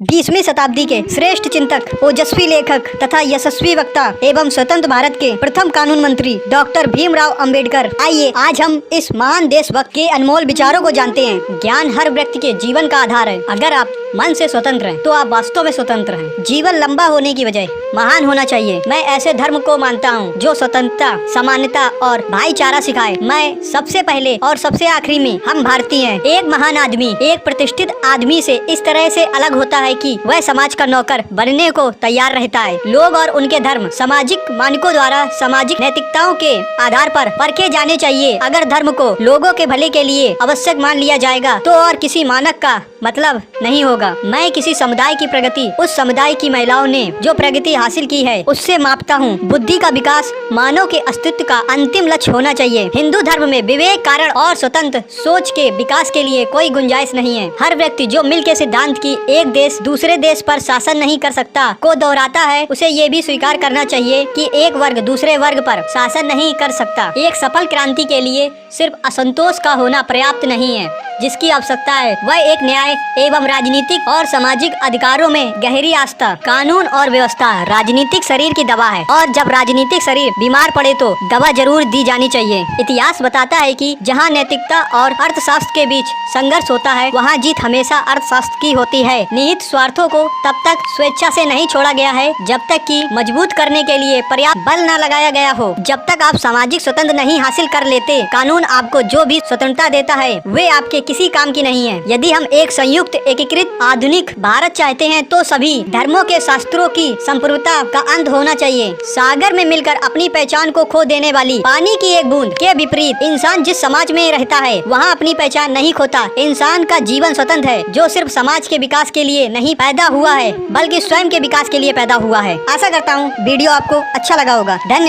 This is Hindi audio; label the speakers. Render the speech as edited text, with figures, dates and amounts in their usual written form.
Speaker 1: 20वीं शताब्दी के श्रेष्ठ चिंतक, ओजस्वी लेखक तथा यशस्वी वक्ता एवं स्वतंत्र भारत के प्रथम कानून मंत्री डॉक्टर भीमराव अंबेडकर। आइए आज हम इस महान देशभक्त के अनमोल विचारों को जानते हैं। ज्ञान हर व्यक्ति के जीवन का आधार है। अगर आप मन से स्वतंत्र हैं, तो आप वास्तव में स्वतंत्र हैं। जीवन लंबा होने की बजाय महान होना चाहिए। मैं ऐसे धर्म को मानता हूँ जो स्वतंत्रता, समानता और भाईचारा सिखाए। मैं सबसे पहले और सबसे आखिरी में हम भारतीय हैं। एक महान आदमी एक प्रतिष्ठित आदमी से इस तरह से अलग होता है कि वह समाज का नौकर बनने को तैयार रहता है। लोग और उनके धर्म सामाजिक मानकों द्वारा सामाजिक नैतिकताओं के आधार पर परखे जाने चाहिए। अगर धर्म को लोगों के भले के लिए आवश्यक मान लिया जाएगा तो और किसी मानक का मतलब नहीं होगा। मैं किसी समुदाय की प्रगति उस समुदाय की महिलाओं ने जो प्रगति हासिल की है उससे मापता हूँ। बुद्धि का विकास मानव के अस्तित्व का अंतिम लक्ष्य होना चाहिए। हिंदू धर्म में विवेक, कारण और स्वतंत्र सोच के विकास के लिए कोई गुंजाइश नहीं है। हर व्यक्ति जो मिल के सिद्धांत की एक देश दूसरे देश पर शासन नहीं कर सकता को दोहराता है, उसे ये भी स्वीकार करना चाहिए कि एक वर्ग दूसरे वर्ग पर शासन नहीं कर सकता। एक सफल क्रांति के लिए सिर्फ असंतोष का होना पर्याप्त नहीं है। जिसकी आवश्यकता है वह एक न्याय एवं राजनीतिक और सामाजिक अधिकारों में गहरी आस्था। कानून और व्यवस्था राजनीतिक शरीर की दवा है और जब राजनीतिक शरीर बीमार पड़े तो दवा जरूर दी जानी चाहिए। इतिहास बताता है कि जहां नैतिकता और अर्थशास्त्र के बीच संघर्ष होता है, वहां जीत हमेशा अर्थशास्त्र की होती है। निहित स्वार्थों को तब तक स्वेच्छा से नहीं छोड़ा गया है जब तक कि मजबूत करने के लिए पर्याप्त बल न लगाया गया हो। जब तक आप सामाजिक स्वतंत्र नहीं हासिल कर लेते, कानून आपको जो भी स्वतंत्रता देता है वे आपके किसी काम की नहीं है। यदि हम एक संयुक्त, एकीकृत, आधुनिक भारत चाहते हैं तो सभी धर्मों के शास्त्रों की संप्रभुता का अंत होना चाहिए। सागर में मिलकर अपनी पहचान को खो देने वाली पानी की एक बूंद के विपरीत इंसान जिस समाज में रहता है वहाँ अपनी पहचान नहीं खोता। इंसान का जीवन स्वतंत्र है जो सिर्फ समाज के विकास के लिए नहीं पैदा हुआ है बल्कि स्वयं के विकास के लिए पैदा हुआ है। आशा करता हूँ वीडियो आपको अच्छा लगा होगा। धन्यवाद।